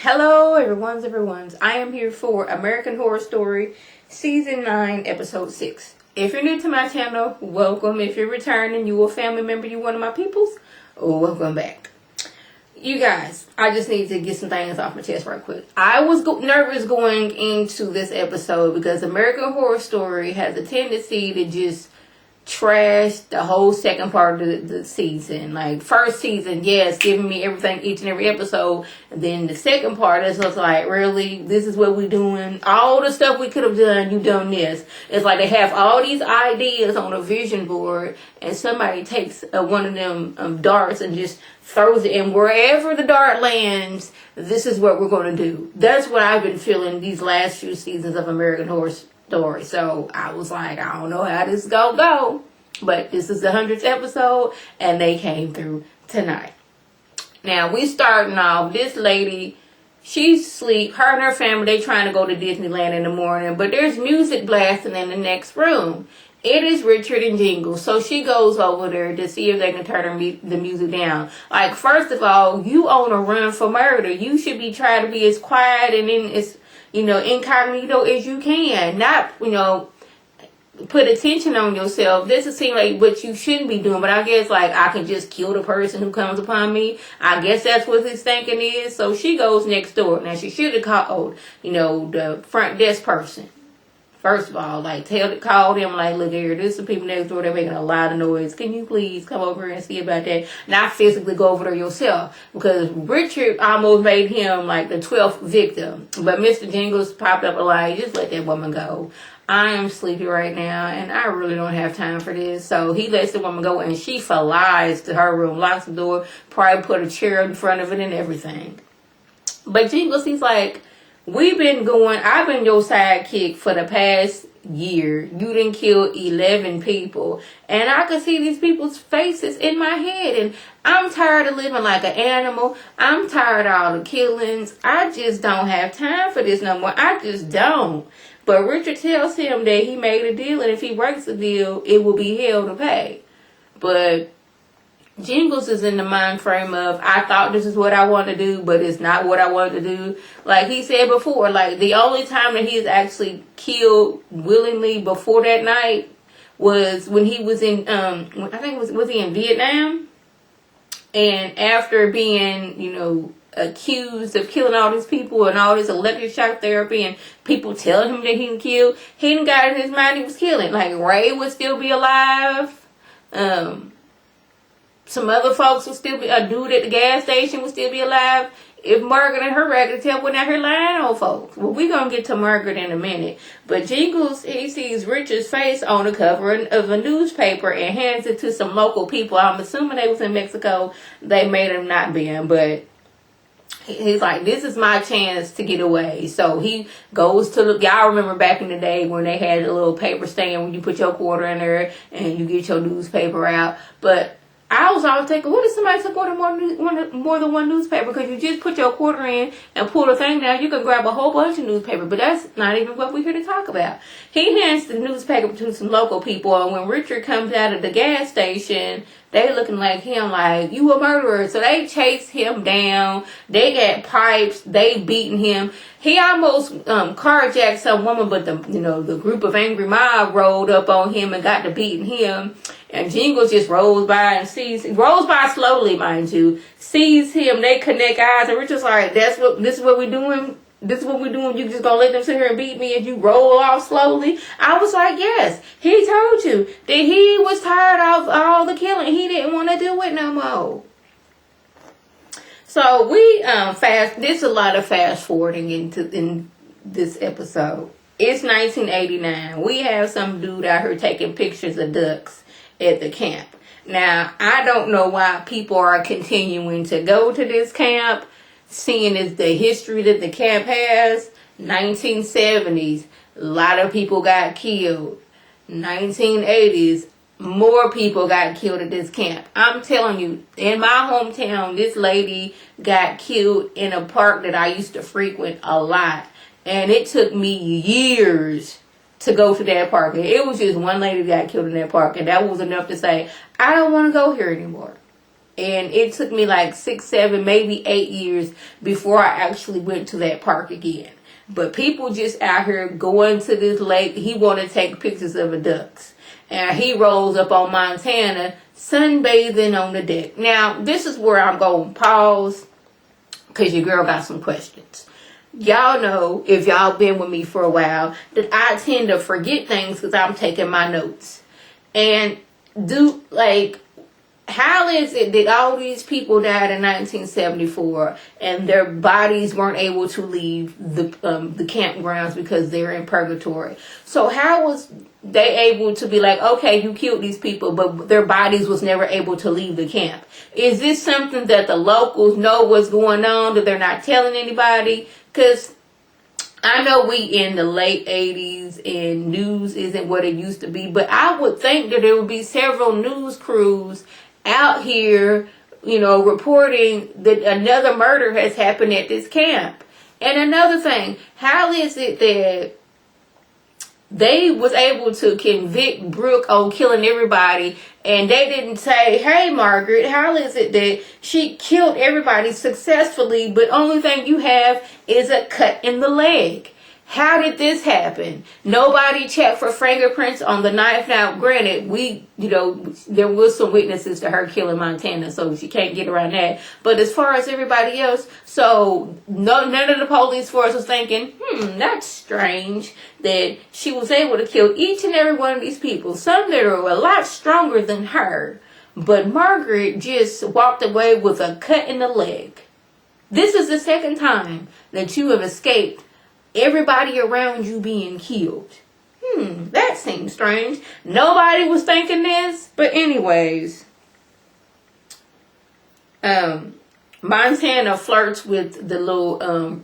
Hello, everyone's. I am here for American Horror Story, Season 9, Episode 6. If you're new to my channel, welcome. If you're returning, you a family member, you one of my peoples, welcome back. You guys, I just need to get some things off my chest right quick. I was nervous going into this episode because American Horror Story has a tendency to just trash the whole second part of the season. Like, first season, yes, giving me everything each and every episode. And then the second part is just like, really? This is what we doing? All the stuff we could have done, you done this. It's like they have all these ideas on a vision board and somebody takes one of them darts and just throws it in. Wherever the dart lands, this is what we're going to do. That's what I've been feeling these last few seasons of American Horror Story. So I was like, I don't know how this is gonna go, but this is the 100th episode and they came through tonight. Now we starting off, this lady, she's asleep. Her and her family, they trying to go to Disneyland in the morning, but there's music blasting in the next room. It is Richard and Jingles. So she goes over there to see if they can turn the music down. Like, first of all, you on a run for murder. You should be trying to be as quiet and as incognito as you can. Not, put attention on yourself. This is seem like what you shouldn't be doing. But I guess, like, I can just kill the person who comes upon me. I guess that's what his thinking is. So she goes next door. Now, she should have called, the front desk person. First of all, like, call them, like, look here, there's some people next door, they're making a lot of noise. Can you please come over here and see about that? Not physically go over there yourself. Because Richard almost made him, like, the 12th victim. But Mr. Jingles popped up a lie, just let that woman go. I am sleepy right now, and I really don't have time for this. So he lets the woman go, and she flies to her room, locks the door, probably put a chair in front of it and everything. But Jingles, he's like, I've been your sidekick for the past year. You done killed 11 people. And I can see these people's faces in my head. And I'm tired of living like an animal. I'm tired of all the killings. I just don't have time for this no more. I just don't. But Richard tells him that he made a deal, and if he breaks the deal, it will be hell to pay. But Jingles is in the mind frame of, I thought this is what I want to do, but it's not what I wanted to do. Like he said before, like, the only time that he's actually killed willingly before that night was when he was in, I think was he in Vietnam? And after being, accused of killing all these people and all this electric shock therapy and people telling him that he can kill, he didn't got in his mind he was killing. Like, Ray would still be alive. Some other folks would still be, a dude at the gas station would still be alive. If Margaret and her raggedy tail went out here lying on folks. Well, we're going to get to Margaret in a minute. But Jingles, he sees Richard's face on the cover of a newspaper and hands it to some local people. I'm assuming they was in Mexico. They made him not be in, but he's like, this is my chance to get away. So he goes to y'all remember back in the day when they had a little paper stand when you put your quarter in there and you get your newspaper out. But I was always thinking, what if somebody took more than one newspaper? Because you just put your quarter in and pull the thing down, you can grab a whole bunch of newspaper. But that's not even what we're here to talk about. He hands the newspaper to some local people, and when Richard comes out of the gas station, they looking like him, like, you a murderer. So they chase him down. They got pipes. They beating him. He almost carjacked some woman, but the group of angry mob rolled up on him and got to beating him. And Jingles just rolls by slowly, mind you, sees him. They connect eyes, and Richard's like, this is what we're doing. This is what we're doing. You just gonna let them sit here and beat me as you roll off slowly? I was like, yes. He told you that he was tired of all the killing. He didn't want to do it no more. So we there's a lot of fast forwarding in this episode. It's 1989. We have some dude out here taking pictures of ducks at the camp. Now, I don't know why people are continuing to go to this camp, seeing as the history that the camp has. 1970s, a lot of people got killed. 1980s, more people got killed at this camp. I'm telling you, in my hometown, this lady got killed in a park that I used to frequent a lot. And it took me years to go to that park. And it was just one lady that got killed in that park. And that was enough to say, I don't want to go here anymore. And it took me like 6, 7, maybe 8 years before I actually went to that park again. But people just out here going to this lake. He wanted to take pictures of the ducks. And he rolls up on Montana, sunbathing on the deck. Now, this is where I'm going to pause, because your girl got some questions. Y'all know, if y'all been with me for a while, that I tend to forget things because I'm taking my notes. And how is it that all these people died in 1974 and their bodies weren't able to leave the campgrounds because they're in purgatory? So how was they able to be like, okay, you killed these people, but their bodies was never able to leave the camp? Is this something that the locals know what's going on, that they're not telling anybody? Because I know we in the late 80s and news isn't what it used to be, but I would think that there would be several news crews out here, reporting that another murder has happened at this camp. And another thing, how is it that they was able to convict Brooke on killing everybody, and they didn't say, hey, Margaret, how is it that she killed everybody successfully, but only thing you have is a cut in the leg? How did this happen? Nobody checked for fingerprints on the knife. Now, granted, there was some witnesses to her killing Montana, so she can't get around that. But as far as everybody else, so none of the police force was thinking, that's strange that she was able to kill each and every one of these people. Some that are a lot stronger than her. But Margaret just walked away with a cut in the leg. This is the second time that you have escaped everybody around you being killed. That seems strange. Nobody was thinking this. But anyways, Montana flirts with the little,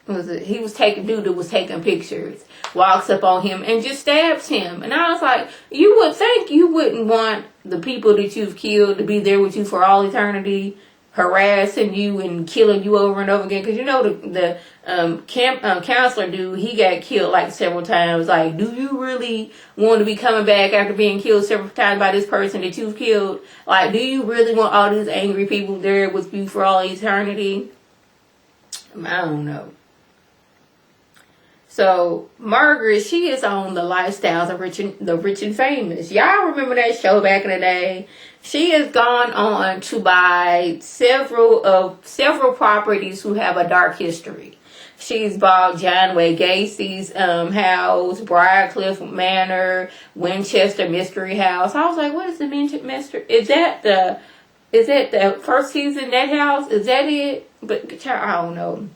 he was taking pictures, walks up on him and just stabs him. And I was like, you would think you wouldn't want the people that you've killed to be there with you for all eternity, harassing you and killing you over and over again. Because the counselor dude, he got killed like several times. Like, do you really want to be coming back after being killed several times by this person that you've killed? Like, do you really want all these angry people there with you for all eternity? I don't know. So Margaret, she is on the Lifestyles of the Rich and Famous. Y'all remember that show back in the day? She has gone on to buy several properties who have a dark history. She's bought John Wayne Gacy's house, Briarcliff Manor, Winchester Mystery House. I was like, what is the Winchester? Is that the first season, that house? Is that it? But I don't know.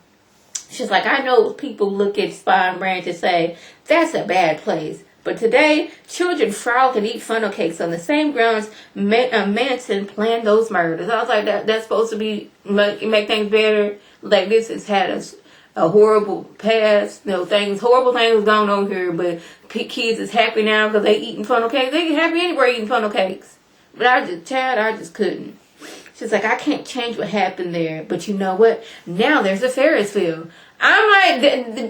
She's like, I know people look at Spine Branch and say, that's a bad place. But today, children frolic and eat funnel cakes on the same grounds Manson planned those murders. I was like, that's supposed to be make things better. Like, this has had a horrible past. Horrible things going on here. But kids is happy now because they eating funnel cakes. They get happy anywhere eating funnel cakes. But I just couldn't. She's like, I can't change what happened there. But you know what? Now there's a Ferris wheel. I'm like,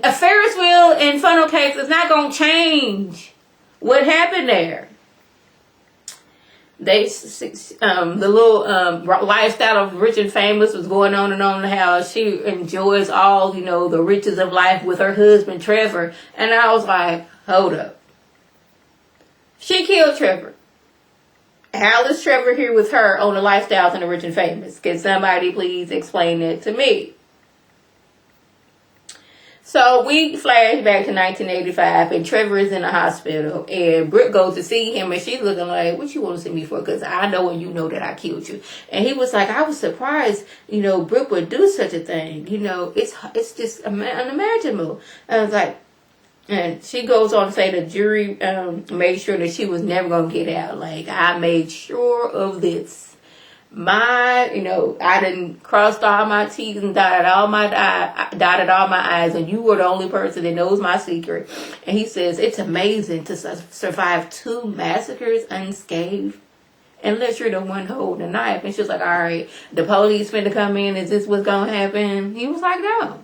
a Ferris wheel and funnel cakes is not going to change what happened there. The little lifestyle of Rich and Famous was going on and on, how she enjoys all, the riches of life with her husband, Trevor. And I was like, hold up. She killed Trevor. How is Trevor here with her on the Lifestyles and the Rich and Famous? Can somebody please explain that to me? So we flash back to 1985, and Trevor is in the hospital, and Brooke goes to see him, and she's looking like, what you want to see me for? Because I know and you know that I killed you. And he was like, I was surprised, Brooke would do such a thing. It's just unimaginable. I was like, and she goes on to say the jury made sure that she was never going to get out. Like, I made sure of this. I done crossed all my T's and dotted all my I's, and you were the only person that knows my secret. And he says, it's amazing to survive 2 massacres unscathed, unless you're the one holding the knife. And she's like, all right, the police finna come in. Is this what's gonna happen? He was like, no.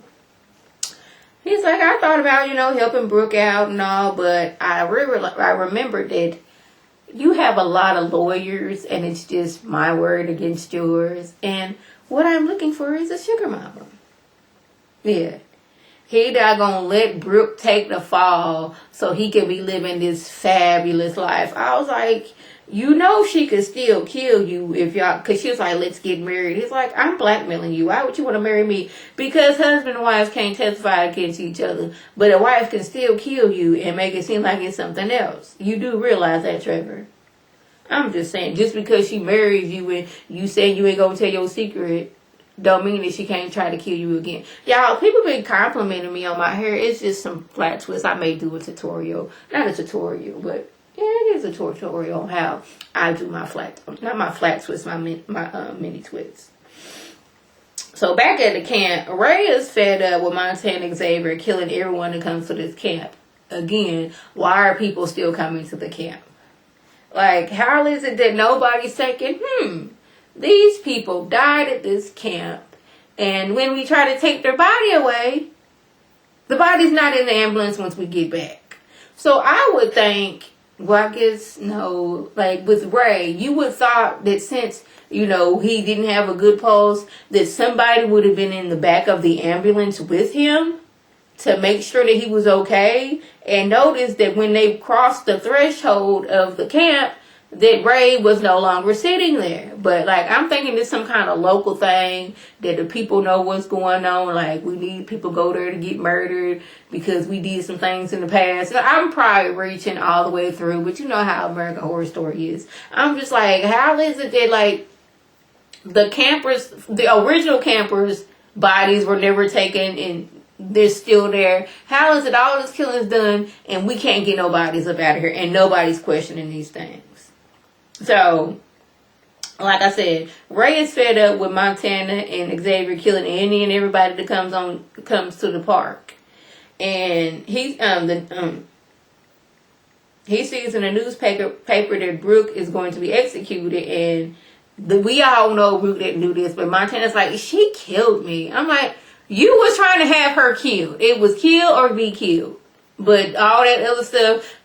He's like, I thought about, helping Brooke out and all, but I remembered that, you have a lot of lawyers and it's just my word against yours. And what I'm looking for is a sugar mama. Yeah. He not gonna let Brooke take the fall so he can be living this fabulous life. I was like, you know she could still kill you if y'all, because she was like, let's get married. He's like, I'm blackmailing you. Why would you want to marry me? Because husband and wives can't testify against each other. But a wife can still kill you and make it seem like it's something else. You do realize that, Trevor. I'm just saying, just because she marries you and you say you ain't gonna tell your secret, don't mean that she can't try to kill you again. Y'all, people been complimenting me on my hair. It's just some flat twists. I may do a tutorial. Not a tutorial, but yeah, it is a tutorial on how I do my flat, not my flat twists, my mini twists. So back at the camp, Ray is fed up with Montana Xavier killing everyone that comes to this camp. Again, why are people still coming to the camp? Like, how is it that nobody's thinking, these people died at this camp, and when we try to take their body away, the body's not in the ambulance once we get back. So I would think, well, I guess, no, like with Ray, you would thought that since, he didn't have a good pulse, that somebody would have been in the back of the ambulance with him to make sure that he was okay. And notice that when they crossed the threshold of the camp, that Ray was no longer sitting there. But, I'm thinking it's some kind of local thing that the people know what's going on. Like, we need people go there to get murdered because we did some things in the past. So I'm probably reaching all the way through, but you know how American Horror Story is. I'm just like, how is it that, the original campers' bodies were never taken and they're still there? How is it all this killing's done and we can't get no bodies up out of here and nobody's questioning these things? So, like I said, Ray is fed up with Montana and Xavier killing any and everybody that comes to the park, and he sees in a newspaper that Brooke is going to be executed, and we all know Brooke didn't do this, but Montana's like, she killed me. I'm like, you was trying to have her killed. It was kill or be killed, but all that other stuff.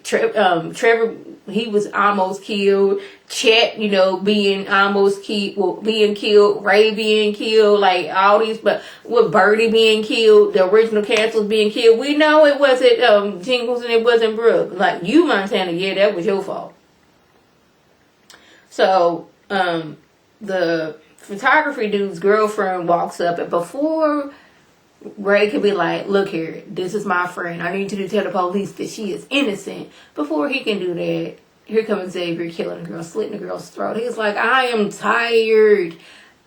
Trevor, he was almost killed. Chet, being almost killed, being killed. Ray being killed, like all these, but with Birdie being killed, the original cast was being killed. We know it wasn't Jingles and it wasn't Brooke. Like, you, Montana, yeah, that was your fault. So, the photography dude's girlfriend walks up, and before Ray could be like, look here, this is my friend. I need you to tell the police that she is innocent. Before he can do that, here comes Xavier killing a girl, slitting a girl's throat. He's like, I am tired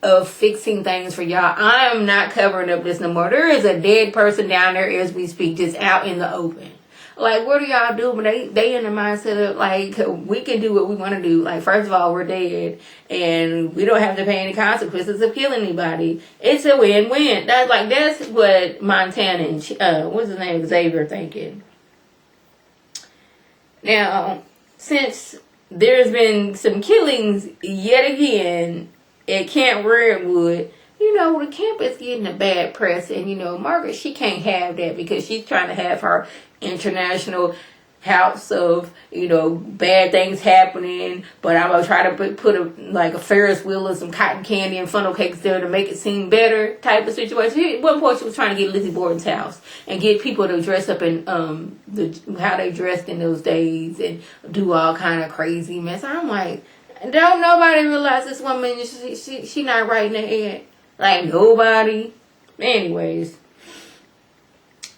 of fixing things for y'all. I am not covering up this no more. There is a dead person down there as we speak, just out in the open. Like, what do y'all do? But they in the mindset of, we can do what we want to do. Like, first of all, we're dead, and we don't have to pay any consequences of killing anybody. It's a win-win. That's what Montana and, what's his name, Xavier thinking. Now, since there's been some killings yet again at Camp Redwood, the camp is getting a bad press, and, Margaret, she can't have that because she's trying to have her international house of, bad things happening, but I'm going to try to put a Ferris wheel or some cotton candy and funnel cakes there to make it seem better type of situation. At one point, she was trying to get Lizzie Borden's house and get people to dress up in how they dressed in those days and do all kind of crazy mess. I'm like, don't nobody realize this woman, she not right in the head. Like, nobody. Anyways.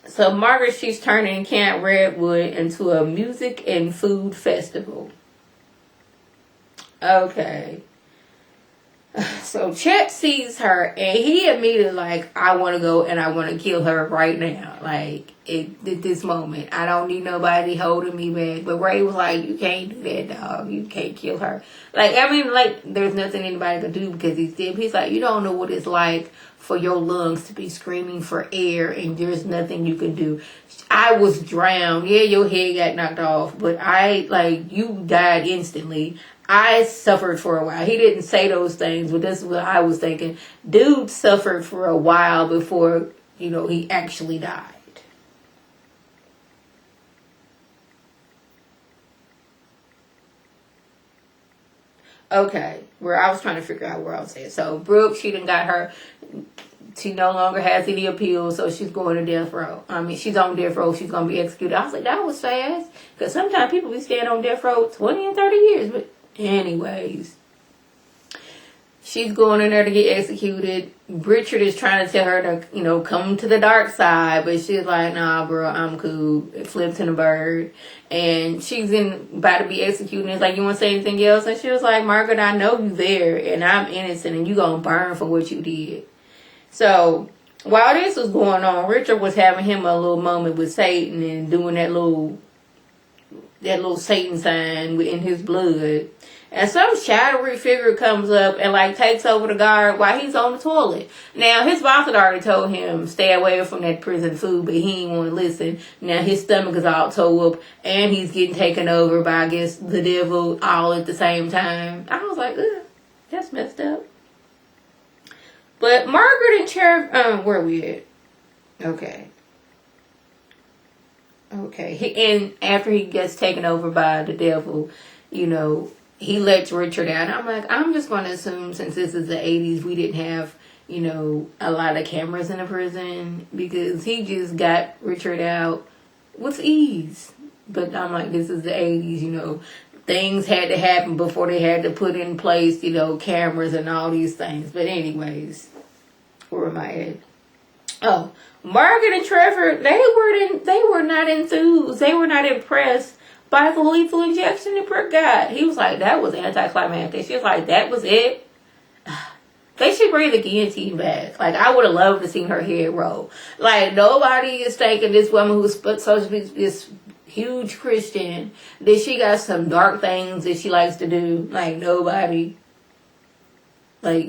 So, Margaret, she's turning Camp Redwood into a music and food festival. Okay. So, Chet sees her, and he immediately like, I want to go and I want to kill her right now. Like, at this moment. I don't need nobody holding me back. But Ray was like, you can't do that, dog. You can't kill her. There's nothing anybody can do because he's dead. He's like, you don't know what it's like for your lungs to be screaming for air and there's nothing you can do. I was drowned. Yeah, your head got knocked off, but you died instantly. I suffered for a while. He didn't say those things, but that's what I was thinking. Dude suffered for a while before, he actually died. Okay, where I was trying to figure out where I was at. So Brooke, she done got her. She no longer has any appeal, so she's going to death row. I mean, she's on death row. She's gonna be executed. I was like, that was fast, because sometimes people be staying on death row 20 and 30 years. But anyways, she's going in there to get executed. Richard is trying to tell her to, come to the dark side, but she's like, nah, bro, I'm cool. It flips in a bird. And she's about to be executed. It's like, you want to say anything else? And she was like, Margaret, I know you there, and I'm innocent, and you gonna burn for what you did. So while this was going on, Richard was having him a little moment with Satan and doing that little Satan sign in his blood. And some shadowy figure comes up and takes over the guard while he's on the toilet. Now his boss had already told him stay away from that prison food, but he ain't want to listen. Now his stomach is all tore up and he's getting taken over by, I guess, the devil all at the same time. I was like, ugh, that's messed up. But Margaret and Sheriff, where are we at? Okay. And after he gets taken over by the devil, he lets Richard out. I'm like, I'm just going to assume since this is the 80s, we didn't have, a lot of cameras in the prison, because he just got Richard out with ease. But I'm like, this is the 80s, things had to happen before they had to put in place, cameras and all these things. But anyways, where am I at? Oh, Margaret and Trevor, they were not enthused. They were not impressed by the lethal injection that Brooke got. He was like, that was anticlimactic. She was like, that was it. They should bring the guillotine back. I would have loved to see her head roll. Nobody is thinking this woman who's supposed to be this huge Christian, that she got some dark things that she likes to do. Nobody.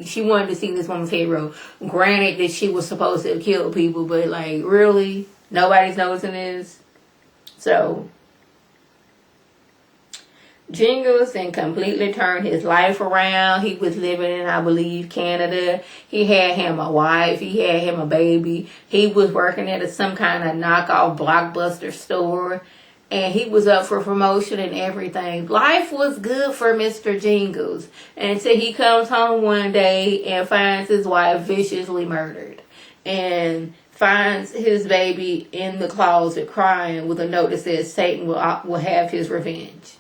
She wanted to see this woman's head roll. Granted that she was supposed to have killed people, but really? Nobody's noticing this? So Jingles then completely turned his life around. He was living in, I believe, Canada. He had him a wife. He had him a baby. He was working at some kind of knockoff Blockbuster store. And he was up for promotion and everything. Life was good for Mr. Jingles. Until he comes home one day and finds his wife viciously murdered. And finds his baby in the closet crying with a note that says Satan will have his revenge.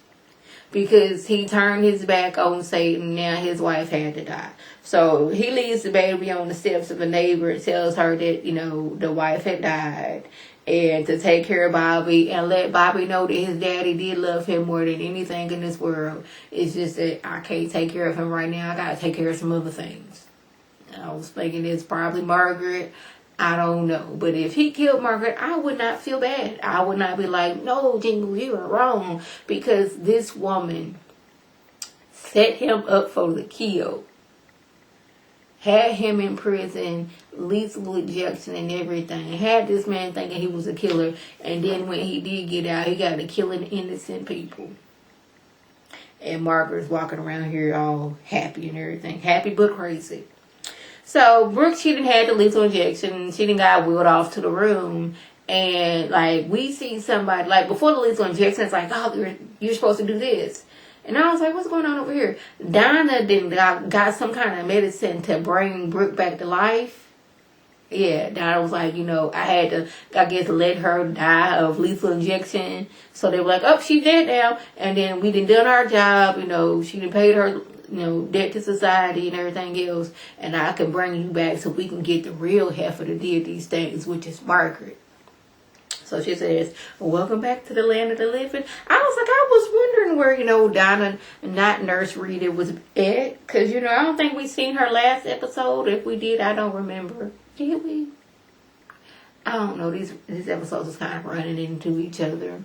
Because he turned his back on Satan, now his wife had to die. So he leaves the baby on the steps of a neighbor and tells her that, the wife had died. And to take care of Bobby and let Bobby know that his daddy did love him more than anything in this world. It's just that I can't take care of him right now. I got to take care of some other things. I was thinking it's probably Margaret. I don't know. But if he killed Margaret, I would not feel bad. I would not be like, no, Jingle, you are wrong. Because this woman set him up for the kill. Had him in prison, lethal injection and everything. Had this man thinking he was a killer. And then when he did get out, he got to killing innocent people. And Margaret's walking around here all happy and everything. Happy but crazy. So Brooke, she done had the lethal injection. She done got wheeled off to the room. And we see somebody, before the lethal injection, it's like, oh, you're supposed to do this. And I was like, what's going on over here? Donna then got some kind of medicine to bring Brooke back to life. Yeah, Donna was like, I had to, I guess, let her die of lethal injection. So they were like, oh, she's dead now. And then we done our job. She done paid her, debt to society and everything else. And I can bring you back so we can get the real heifer that did these things, which is Margaret. So she says, welcome back to the land of the living. I was wondering where, Donna, not Nurse Rita, was at. Because, I don't think we seen her last episode. If we did, I don't remember. Did we? I don't know. These episodes is kind of running into each other.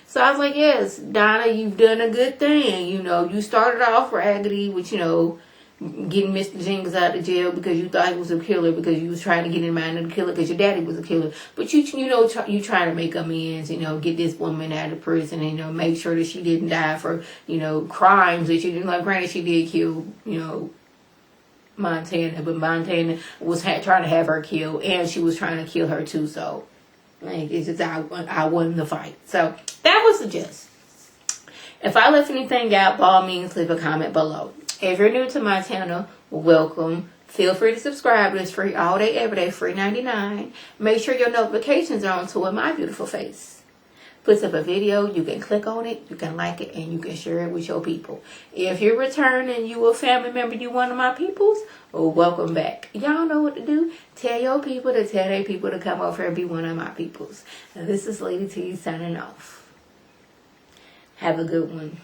So I was like, yes, Donna, you've done a good thing. You started off raggedy with, getting Mr. Jingles out of jail because you thought he was a killer, because you was trying to get in mind of the killer because your daddy was a killer. But you trying to make amends, get this woman out of prison and, make sure that she didn't die for, crimes that she didn't. Granted, she did kill, Montana, but Montana was trying to have her killed, and she was trying to kill her too. So, it's just I won the fight. So that was the gist. If I left anything out, by all means, leave a comment below. If you're new to my channel, welcome. Feel free to subscribe. It's free all day, every day, free 99. Make sure your notifications are on to with my beautiful face. Puts up a video, you can click on it, you can like it, and you can share it with your people. If you're returning, you a family member, you one of my peoples, welcome back. Y'all know what to do. Tell your people to tell their people to come over here and be one of my peoples. And this is Lady T signing off. Have a good one.